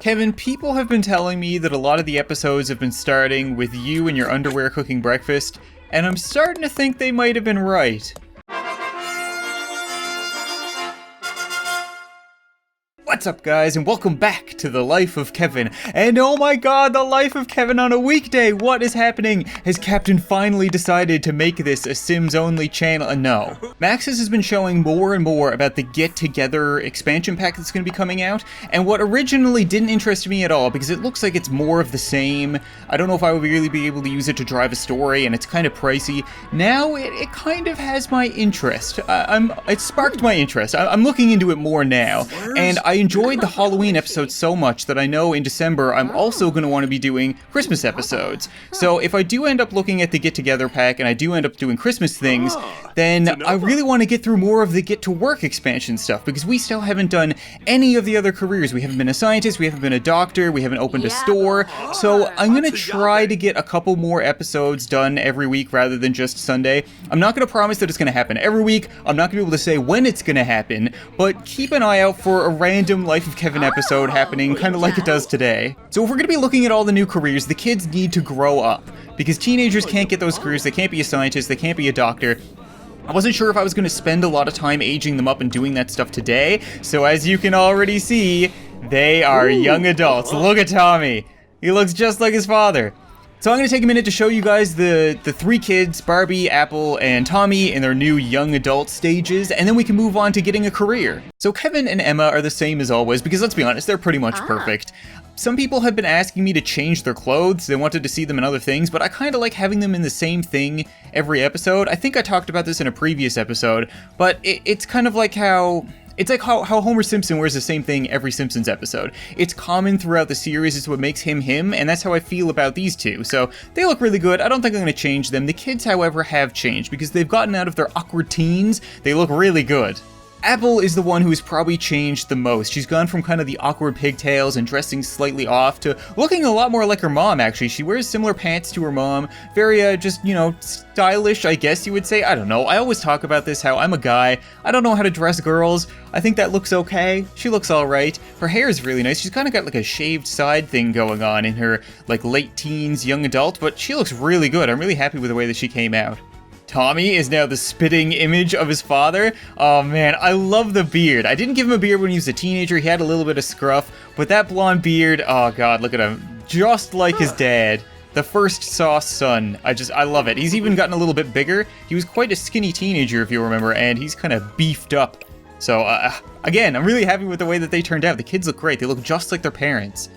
Kevin, people have been telling me that a lot of the episodes have been starting with you in your underwear cooking breakfast, and I'm starting to think they might have been right. What's up, guys, and welcome back to The Life of Kevin. And oh my god, The Life of Kevin on a weekday! What is happening? Has Captain finally decided to make this a Sims-only channel? No. Maxis has been showing more and more about the Get Together expansion pack that's going to be coming out, and what originally didn't interest me at all, because it looks like it's more of the same. I don't know if I would really be able to use it to drive a story, and it's kind of pricey. Now, it kind of has my interest. It sparked my interest. I'm looking into it more now, and I enjoyed the Halloween episodes so much that I know in December I'm also going to want to be doing Christmas episodes. So if I do end up looking at the Get Together pack and I do end up doing Christmas things, then I really want to get through more of the Get to Work expansion stuff, because we still haven't done any of the other careers. We haven't been a scientist, we haven't been a doctor, we haven't opened a store. So I'm going to try to get a couple more episodes done every week rather than just Sunday. I'm not going to promise that it's going to happen every week. I'm not going to be able to say when it's going to happen, but keep an eye out for a random Life of Kevin episode happening, kind of like it does today. So if we're going to be looking at all the new careers, the kids need to grow up, because teenagers can't get those careers. They can't be a scientist, they can't be a doctor. I wasn't sure if I was going to spend a lot of time aging them up and doing that stuff today, so as you can already see, they are young adults. Look at Tommy. He looks just like his father. So I'm going to take a minute to show you guys the three kids, Barbie, Apple, and Tommy, in their new young adult stages, and then we can move on to getting a career. So Kevin and Emma are the same as always, because let's be honest, they're pretty much perfect. Some people have been asking me to change their clothes. They wanted to see them in other things, but I kind of like having them in the same thing every episode. I think I talked about this in a previous episode, but it's kind of like how... It's like how Homer Simpson wears the same thing every Simpsons episode. It's common throughout the series, it's what makes him him, and that's how I feel about these two. So, they look really good. I don't think I'm going to change them. The kids, however, have changed, because they've gotten out of their awkward teens. They look really good. Apple is the one who's probably changed the most. She's gone from kind of the awkward pigtails and dressing slightly off to looking a lot more like her mom, actually. She wears similar pants to her mom. Very, just, you know, stylish, I guess you would say. I don't know. I always talk about this, how I'm a guy. I don't know how to dress girls. I think that looks okay. She looks alright. Her hair is really nice. She's kind of got like a shaved side thing going on in her, like, late teens, young adult, but she looks really good. I'm really happy with the way that she came out. Tommy is now the spitting image of his father. Oh man, I love the beard. I didn't give him a beard when he was a teenager. He had a little bit of scruff, but that blonde beard, oh god, look at him. Just like his dad. The first Sauce son. I love it. He's even gotten a little bit bigger. He was quite a skinny teenager, if you remember, and he's kind of beefed up. So, again, I'm really happy with the way that they turned out. The kids look great. They look just like their parents.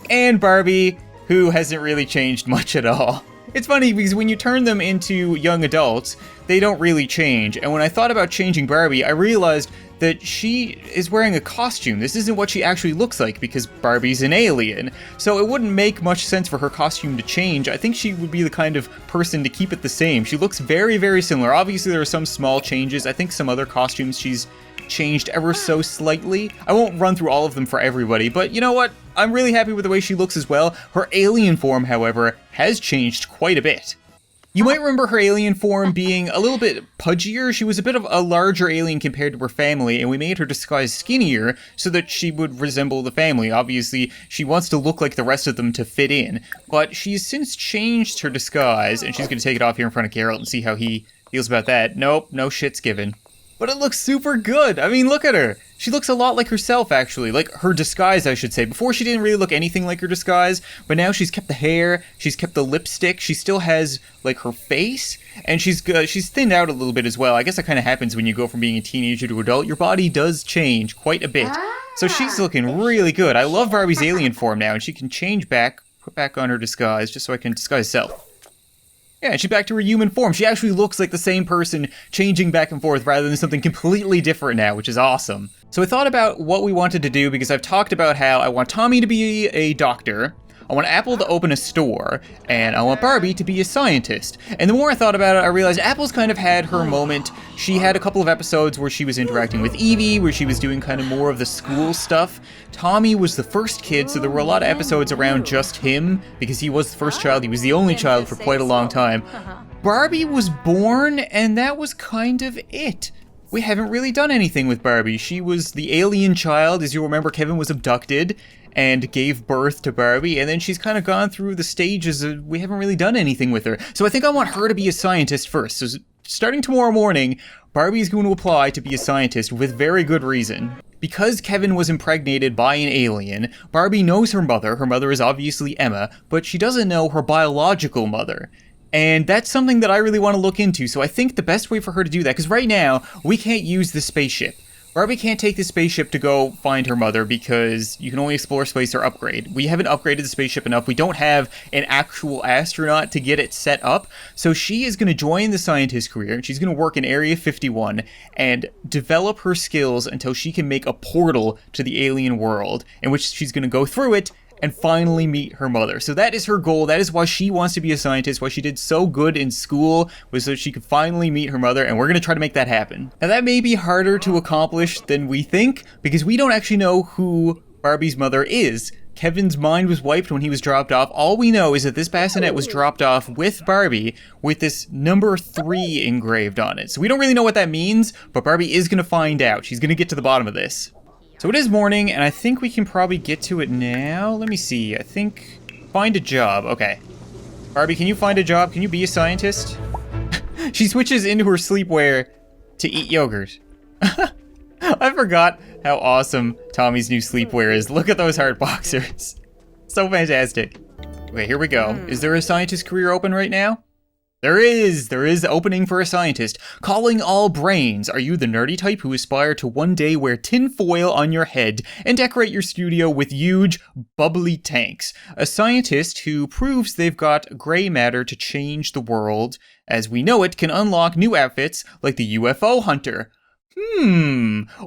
And Barbie, who hasn't really changed much at all. It's funny because when you turn them into young adults, they don't really change. And when I thought about changing Barbie, I realized that she is wearing a costume. This isn't what she actually looks like, because Barbie's an alien. So it wouldn't make much sense for her costume to change. I think she would be the kind of person to keep it the same. She looks very, very similar. Obviously, there are some small changes. I think some other costumes she's changed ever so slightly. I won't run through all of them for everybody, but you know what? I'm really happy with the way she looks as well. Her alien form, however, has changed quite a bit. You might remember her alien form being a little bit pudgier. She was a bit of a larger alien compared to her family, and we made her disguise skinnier so that she would resemble the family. Obviously, she wants to look like the rest of them to fit in, but she's since changed her disguise, and she's going to take it off here in front of Geralt and see how he feels about that. Nope, no shit's given. But it looks super good. I mean, look at her. She looks a lot like herself, actually. Like her disguise, I should say. Before, she didn't really look anything like her disguise, but now she's kept the hair, she's kept the lipstick, she still has, like, her face, and she's thinned out a little bit as well. I guess that kind of happens when you go from being a teenager to adult. Your body does change quite a bit. So she's looking really good. I love Barbie's alien form now, and she can change back, put back on her disguise, just so I can disguise self. Yeah, and she's back to her human form. She actually looks like the same person, changing back and forth rather than something completely different now, which is awesome. So I thought about what we wanted to do, because I've talked about how I want Tommy to be a doctor, I want Apple to open a store, and I want Barbie to be a scientist. And the more I thought about it, I realized Apple's kind of had her moment. She had a couple of episodes where she was interacting with Evie, where she was doing kind of more of the school stuff. Tommy was the first kid, so there were a lot of episodes around just him, because he was the first child. He was the only child for quite a long time. Barbie was born, and that was kind of it. we haven't really done anything with Barbie. She was the alien child. As you remember, Kevin was abducted and gave birth to Barbie, and then she's kind of gone through the stages of, we haven't really done anything with her. So I think I want her to be a scientist first. So starting tomorrow morning, Barbie is going to apply to be a scientist with very good reason. Because Kevin was impregnated by an alien, Barbie knows her mother. Her mother is obviously Emma, but she doesn't know her biological mother. And that's something that I really want to look into, so I think the best way for her to do that, because right now, we can't use the spaceship. Barbie can't take the spaceship to go find her mother because you can only explore space or upgrade. We haven't upgraded the spaceship enough. We don't have an actual astronaut to get it set up. So she is going to join the scientist career. She's going to work in Area 51 and develop her skills until she can make a portal to the alien world, in which she's going to go through it and finally meet her mother. So that is her goal. That is why she wants to be a scientist, why she did so good in school, was so she could finally meet her mother, and we're going to try to make that happen. Now that may be harder to accomplish than we think, because we don't actually know who Barbie's mother is. Kevin's mind was wiped when he was dropped off. All we know is that this bassinet was dropped off with Barbie with this number 3 engraved on it. So we don't really know what that means, but Barbie is going to find out. She's going to get to the bottom of this. So it is morning, and I think we can probably get to it now. Let me see. I think... find a job. Okay. Barbie, can you find a job? Can you be a scientist? She switches into her sleepwear to eat yogurt. I forgot how awesome Tommy's new sleepwear is. Look at those heart boxers. So fantastic. Okay, here we go. Is there a scientist career open right now? There is opening for a scientist. Calling all brains. Are you the nerdy type who aspire to one day wear tin foil on your head and decorate your studio with huge, bubbly tanks? A scientist who proves they've got gray matter to change the world as we know it can unlock new outfits like the UFO hunter.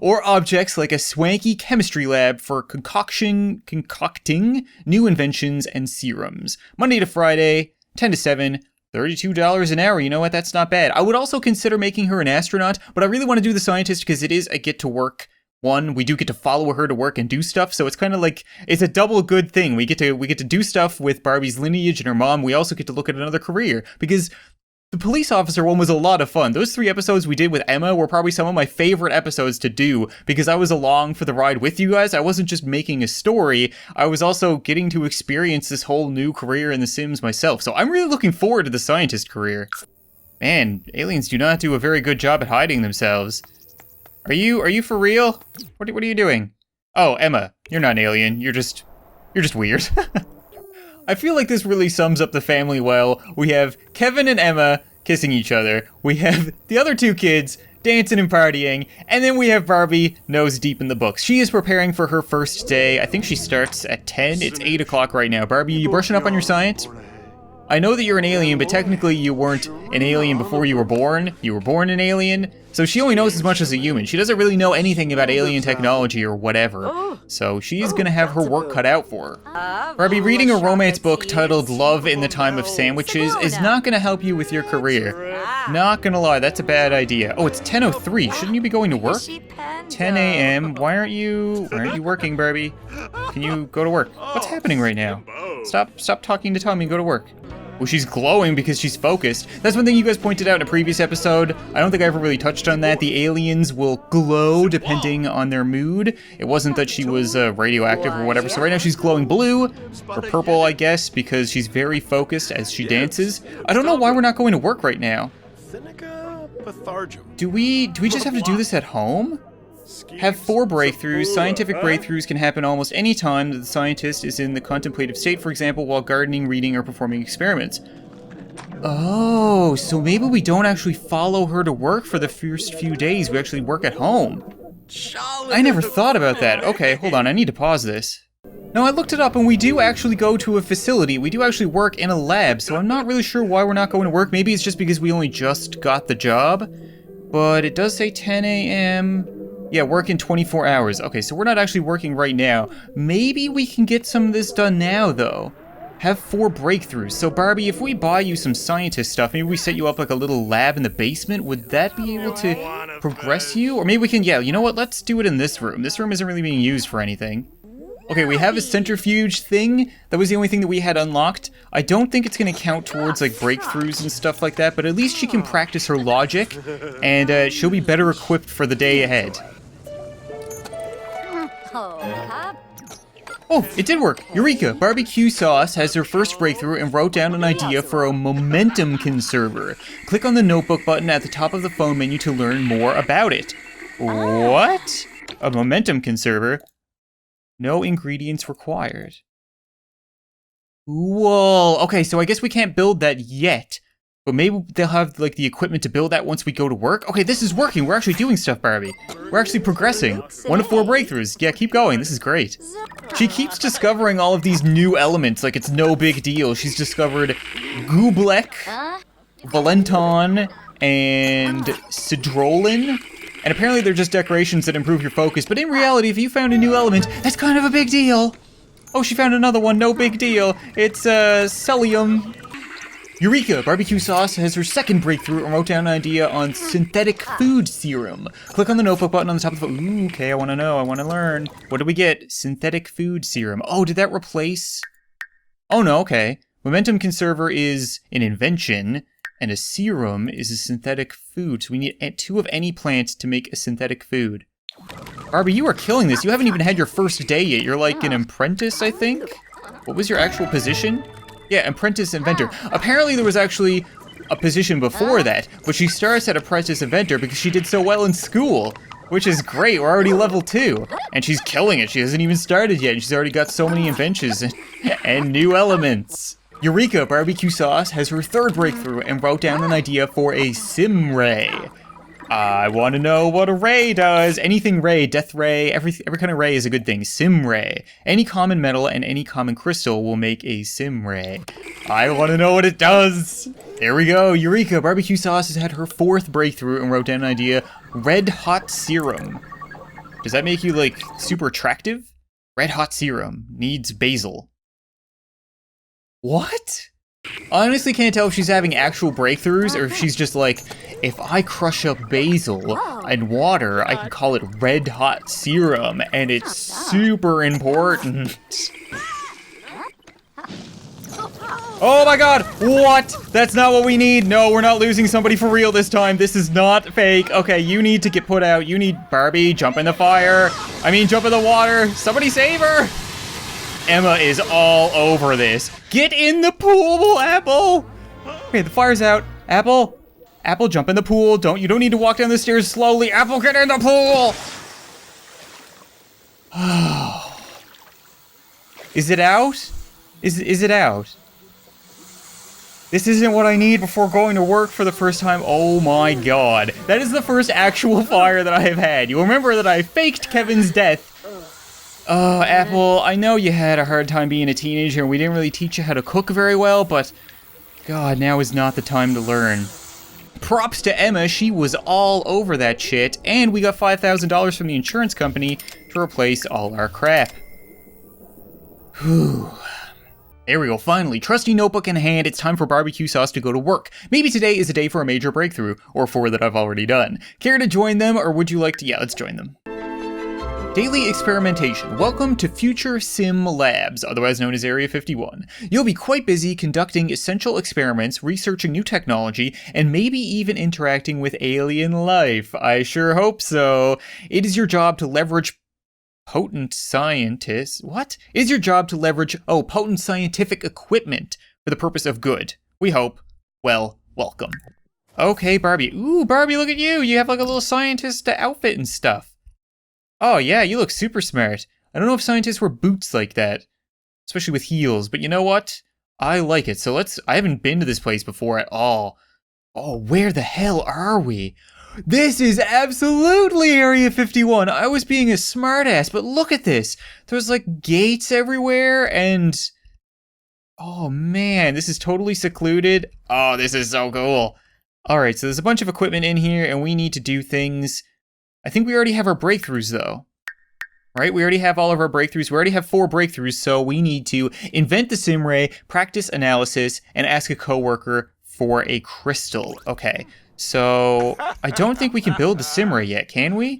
Or objects like a swanky chemistry lab for concocting new inventions and serums. Monday to Friday, 10 to 7. $32 an hour, you know what, that's not bad. I would also consider making her an astronaut, but I really want to do the scientist because it is a get to work one. We do get to follow her to work and do stuff, so it's kind of like, it's a double good thing. We get to do stuff with Barbie's lineage and her mom. We also get to look at another career, because the police officer one was a lot of fun. Those 3 episodes we did with Emma were probably some of my favorite episodes to do because I was along for the ride with you guys. I wasn't just making a story, I was also getting to experience this whole new career in The Sims myself. So I'm really looking forward to the scientist career. Man, aliens do not do a very good job at hiding themselves. Are you for real? What are you doing? Oh, Emma, you're not an alien. You're just weird. I feel like this really sums up the family well. We have Kevin and Emma kissing each other. We have the other 2 kids dancing and partying. And then we have Barbie nose deep in the books. She is preparing for her first day. I think she starts at 10. It's 8 o'clock right now. Barbie, you brushing up on your science? I know that you're an alien, but technically you weren't an alien before you were born. You were born an alien. So she only knows as much as a human. She doesn't really know anything about alien technology or whatever. So she's gonna have her work cut out for her. Barbie, reading a romance book titled Love in the Time of Sandwiches is not gonna help you with your career. Not gonna lie, that's a bad idea. Oh, it's 10:03. Shouldn't you be going to work? 10 a.m. Why aren't you working, Barbie? Can you go to work? What's happening right now? Stop talking to Tommy and go to work. Well, she's glowing because she's focused. That's one thing you guys pointed out in a previous episode. I don't think I ever really touched on that. The aliens will glow depending on their mood. It wasn't that she was radioactive or whatever. So right now she's glowing blue, or purple, I guess, because she's very focused as she dances. I don't know why we're not going to work right now. Do we just have to do this at home? Have 4 breakthroughs. Scientific breakthroughs can happen almost any time that the scientist is in the contemplative state, for example, while gardening, reading, or performing experiments. Oh, so maybe we don't actually follow her to work for the first few days. We actually work at home. I never thought about that. Okay, hold on, I need to pause this. No, I looked it up and we do actually go to a facility. We do actually work in a lab, so I'm not really sure why we're not going to work. Maybe it's just because we only just got the job. But it does say 10 a.m. Yeah, work in 24 hours. Okay, so we're not actually working right now. Maybe we can get some of this done now, though. Have 4 breakthroughs. So, Barbie, if we buy you some scientist stuff, maybe we set you up like a little lab in the basement, would that be able to progress you? Or maybe we can, yeah, you know what? Let's do it in this room. This room isn't really being used for anything. Okay, we have a centrifuge thing. That was the only thing that we had unlocked. I don't think it's gonna count towards like breakthroughs and stuff like that, but at least she can practice her logic, and she'll be better equipped for the day ahead. Oh, it did work. Eureka! Barbecue Sauce has her first breakthrough and wrote down an idea for a momentum conserver. Click on the notebook button at the top of the phone menu to learn more about it. What? A momentum conserver? No ingredients required. Whoa. Okay, so I guess we can't build that yet. But maybe they'll have like the equipment to build that once we go to work. Okay, this is working. We're actually doing stuff, Barbie. We're actually progressing. 1 of 4 breakthroughs. Yeah, keep going. This is great. She keeps discovering all of these new elements like it's no big deal. She's discovered Gublek, Valenton, and Cedrolin. And apparently they're just decorations that improve your focus. But in reality, if you found a new element, that's kind of a big deal. Oh, she found another one. No big deal. It's Celium. Eureka! Barbecue Sauce has her second breakthrough and wrote down an idea on synthetic food serum. Click on the notebook button on the top of the phone. Ooh, okay, I want to know. I want to learn. What did we get? Synthetic food serum. Oh, did that replace? Oh, no, okay. Momentum conserver is an invention, and a serum is a synthetic food. So we need 2 of any plant to make a synthetic food. Barbie, you are killing this. You haven't even had your first day yet. You're like an apprentice, I think? What was your actual position? Yeah, apprentice inventor. Apparently there was actually a position before that, but she starts at apprentice inventor because she did so well in school, which is great. We're already level 2, and she's killing it. She hasn't even started yet, and she's already got so many inventions and new elements. Eureka! Barbecue Sauce has her third breakthrough and wrote down an idea for a sim ray. I want to know what a ray does. Anything ray, death ray, every kind of ray is a good thing. Sim ray. Any common metal and any common crystal will make a sim ray. I want to know what it does. There we go. Eureka! Barbecue Sauce has had her 4th breakthrough and wrote down an idea. Red hot serum. Does that make you like super attractive? Red hot serum needs basil. What? I honestly can't tell if she's having actual breakthroughs or if she's just like, if I crush up basil and water, I can call it red hot serum, and it's super important. Oh my god, what? That's not what we need. No, we're not losing somebody for real this time. This is not fake. Okay, you need to get put out. You need Barbie, jump in the fire. Jump in the water. Somebody save her. Emma is all over this. Get in the pool, Apple! Okay, the fire's out. Apple, jump in the pool. You don't need to walk down the stairs slowly. Apple, get in the pool! Is it out? Is it out? This isn't what I need before going to work for the first time. Oh my god. That is the first actual fire that I have had. You'll remember that I faked Kevin's death. Oh, Apple, I know you had a hard time being a teenager and we didn't really teach you how to cook very well, but God, now is not the time to learn. Props to Emma, she was all over that shit, and we got $5,000 from the insurance company to replace all our crap. Whew. There we go, finally. Trusty notebook in hand, it's time for Barbecue Sauce to go to work. Maybe today is a day for a major breakthrough, or 4 that I've already done. Care to join them, or would you like to? Yeah, let's join them. Daily experimentation. Welcome to Future Sim Labs, otherwise known as Area 51. You'll be quite busy conducting essential experiments, researching new technology, and maybe even interacting with alien life. I sure hope so. It is your job to leverage potent scientists. What? It is your job to leverage, potent scientific equipment for the purpose of good. We hope. Well, welcome. Okay, Barbie. Ooh, Barbie, look at you. You have like a little scientist outfit and stuff. Oh yeah, you look super smart. I don't know if scientists wear boots like that, especially with heels, but you know what? I like it. So I haven't been to this place before at all. Oh, where the hell are we? This is absolutely Area 51. I was being a smartass, but look at this. There's like gates everywhere and oh man, this is totally secluded. Oh, this is so cool. All right, so there's a bunch of equipment in here and we need to do things. I think we already have our breakthroughs though, right? We already have all of our breakthroughs. We already have 4 breakthroughs, so we need to invent the sim ray, practice analysis, and ask a coworker for a crystal. Okay, so I don't think we can build the sim ray yet, can we?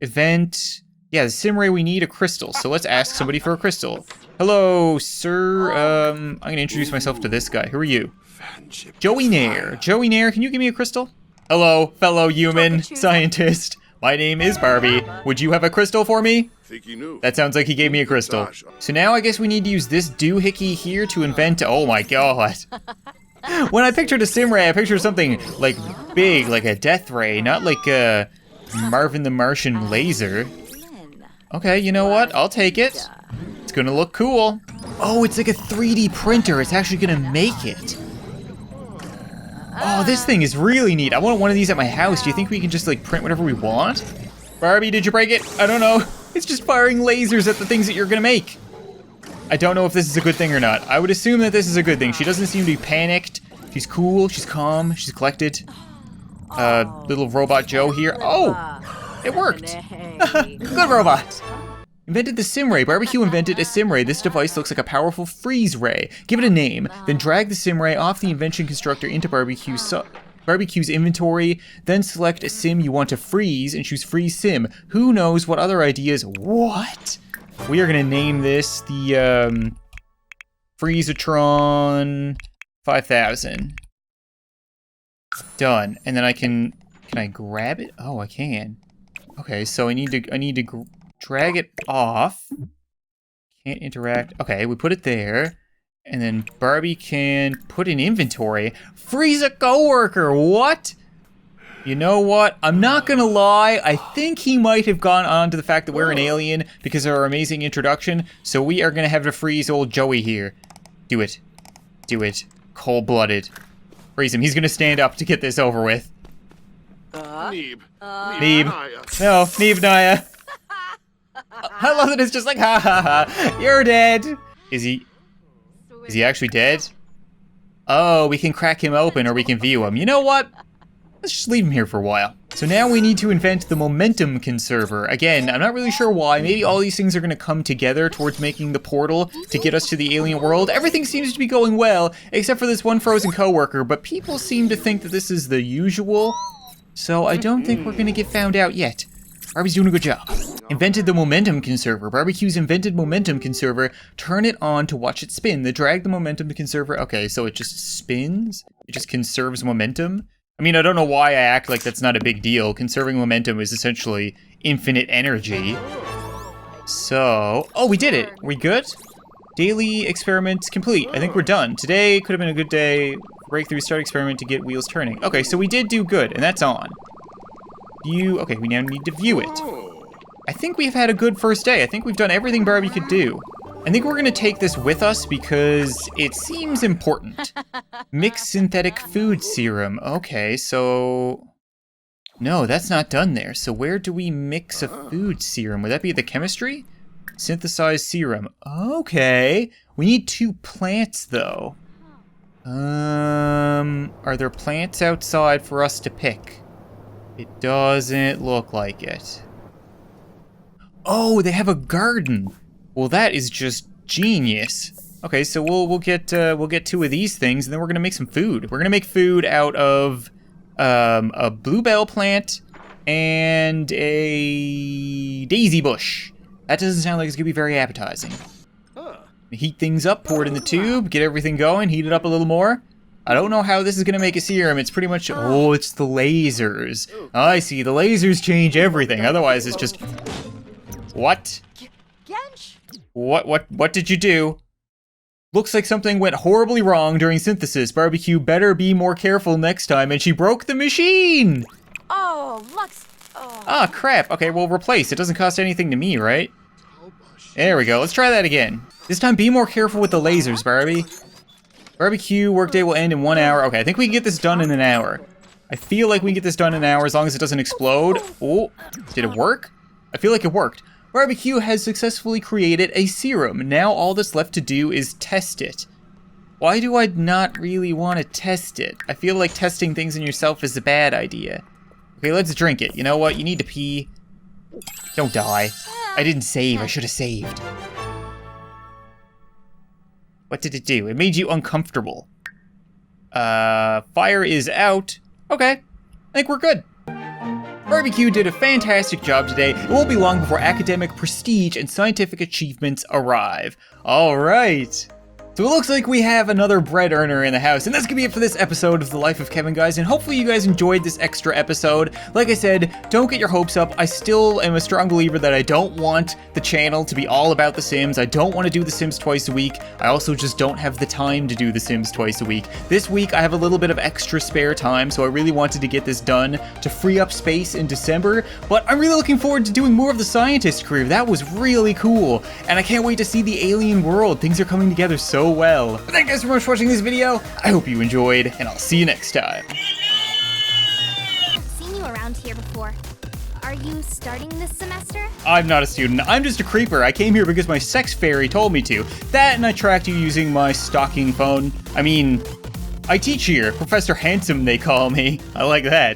Event, Yeah, the Simray, we need a crystal, so let's ask somebody for a crystal. Hello, sir. I'm gonna introduce myself to this guy. Who are you? Joey Nair. Joey Nair, can you give me a crystal? Hello, fellow human scientist. My name is Barbie. Would you have a crystal for me? That sounds like he gave me a crystal. So now I guess we need to use this doohickey here to invent, oh my god. When I pictured a Simray, I pictured something like big, like a death ray, not like a Marvin the Martian laser. Okay, you know what? I'll take it. It's gonna look cool. Oh, it's like a 3D printer. It's actually gonna make it. Oh, this thing is really neat. I want one of these at my house. Do you think we can just like print whatever we want? Barbie, did you break it? I don't know. It's just firing lasers at the things that you're gonna make. I don't know if this is a good thing or not. I would assume that this is a good thing. She doesn't seem to be panicked. She's cool, she's calm, she's collected. Little robot Joe here. Oh, it worked. Good robot. Invented the Simray. Barbecue invented a Simray. This device looks like a powerful freeze ray. Give it a name, then drag the Simray off the invention constructor into Barbecue's inventory, then select a sim you want to freeze and choose freeze sim. Who knows what other ideas? What? We are gonna name this the Freezatron 5000. Done. And then can I grab it? Oh, I can. Okay, so I need to drag it off. Can't interact. Okay, we put it there. And then Barbie can put in inventory. Freeze a coworker, what? You know what? I'm not gonna lie, I think he might have gone on to the fact that we're an alien because of our amazing introduction, so we are gonna have to freeze old Joey here. Do it. Do it. Cold-blooded. Freeze him. He's gonna stand up to get this over with. Neeb. No, Neeb Naya. I love that it's just like, ha ha ha, you're dead. Is he actually dead? Oh, we can crack him open or we can view him. You know what? Let's just leave him here for a while. So now we need to invent the momentum conserver. Again, I'm not really sure why. Maybe all these things are gonna come together towards making the portal to get us to the alien world. Everything seems to be going well, except for this one frozen coworker, but people seem to think that this is the usual. So I don't think we're gonna get found out yet. Barbie's doing a good job. Invented the momentum conserver. Barbecue's invented momentum conserver. Turn it on to watch it spin. Then drag the momentum conserver. Okay, so it just spins? It just conserves momentum? I mean, I don't know why I act like that's not a big deal. Conserving momentum is essentially infinite energy. So, oh, we did it. We good? Daily experiment complete. I think we're done. Today could have been a good day. Breakthrough, start experiment to get wheels turning. Okay, so we did do good, and that's on. Okay, we now need to view it. I think we've had a good first day. I think we've done everything Barbie could do. I think we're gonna take this with us because it seems important. Mix synthetic food serum. Okay, so... No, that's not done there. So where do we mix a food serum? Would that be the chemistry? Synthesized serum. Okay. We need 2 plants, though. Are there plants outside for us to pick? It doesn't look like it. Oh, they have a garden. Well, that is just genius. Okay, so we'll get 2 of these things, and then we're gonna make some food. We're gonna make food out of a bluebell plant and a daisy bush. That doesn't sound like it's gonna be very appetizing. Heat things up, pour it in the tube, get everything going, heat it up a little more. I don't know how this is gonna make a serum. It's pretty much, oh, it's the lasers. I see, the lasers change everything. Otherwise, it's just, what? What did you do? Looks like something went horribly wrong during synthesis. Barbecue better be more careful next time, and she broke the machine! Oh, Lux. Oh. Ah, crap. Okay, well, replace. It doesn't cost anything to me, right? There we go. Let's try that again. This time, be more careful with the lasers, Barbie. Barbecue workday will end in 1 hour. Okay, I think we can get this done in an hour. I feel like we can get this done in an hour as long as it doesn't explode. Oh, did it work? I feel like it worked. Barbecue has successfully created a serum. Now all that's left to do is test it. Why do I not really want to test it? I feel like testing things in yourself is a bad idea. Okay, let's drink it. You know what? You need to pee. Don't die. I didn't save. I should have saved. What did it do? It made you uncomfortable. Fire is out. Okay. I think we're good. Barbie did a fantastic job today. It won't be long before academic prestige and scientific achievements arrive. Alright. So it looks like we have another bread earner in the house, and that's gonna be it for this episode of The Life of Kevin, guys, and hopefully you guys enjoyed this extra episode. Like I said, don't get your hopes up. I still am a strong believer that I don't want the channel to be all about The Sims. I don't want to do The Sims twice a week. I also just don't have the time to do The Sims twice a week. This week I have a little bit of extra spare time, so I really wanted to get this done to free up space in December, but I'm really looking forward to doing more of the scientist career. That was really cool, and I can't wait to see the alien world. Things are coming together so well. But thank you guys so much for watching this video. I hope you enjoyed, and I'll see you next time. I've seen you around here before. Are you starting this semester? I'm not a student, I'm just a creeper. I came here because my sex fairy told me to. That, and I tracked you using my stalking phone. I mean, I teach here. Professor Handsome, they call me. I like that.